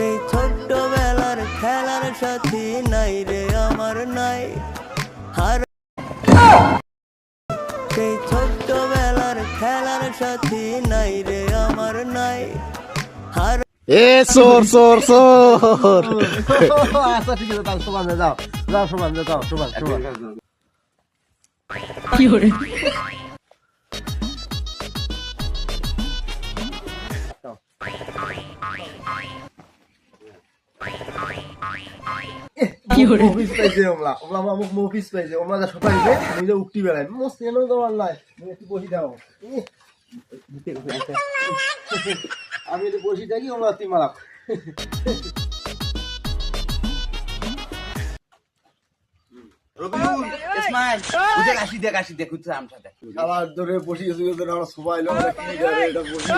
সেই ছোট্টবেলার খেলার সাথী নাই রে আমার নাই হার সেই ছোট্টবেলার খেলার সাথী নাই রে আমার নাই হার এ সোর সোর সোর আচ্ছা ঠিক আছে তাহলে সমান যাও যাও সমান যাও সমান সমান অফিস পাইছে ওমলা ওমলা মোক অফিস পাইছে ওমলা যা সকাইছে আমি যে উঠতি বেড়াই মস্ত কেন দেওয়ার নাই তুমি একটু বসি দাও আমি একটু বসি থাকি ওমলা তুই মারা রবিউল ইসমাইল উঠে আসি দেখ উঠে আমটা দেখ খাবার ধরে বসি গেছি ধরে আমরা সবাই লোক কি করে এটা বসি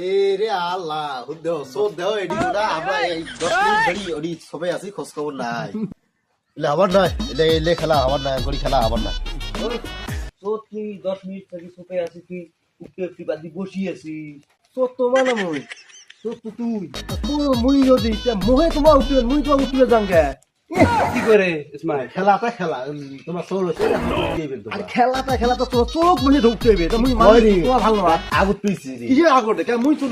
এ রে আল্লাহ হুদ্দেও সব দেও এডি ওরা আমরা এই 10 মিনিট ধরি ওডি সবাই আছি খোঁজ খবর নাই এলে আবার নাই এলে খেলা আবার নাই গড়ি খেলা আবার নাই তো তুই 10 মিনিট থেকে সোপে আছিস তুই উঠতে উঠতে বাদি বসি আছিস তো তোমার না মই তো তুই তোর মুই যদি মোহে তোমার উঠবে মুই তোমার উঠবে জাঙ্গে কি করে ইসমাইল খেলাটা খেলা তোমার সোল হচ্ছে আর খেলাটা তো তোর চোখ মুই ঢুকতে হবে তো মুই ওই রে। তোমার ভালো না আগত তুইছি কিসের আগর দেখে মুই তো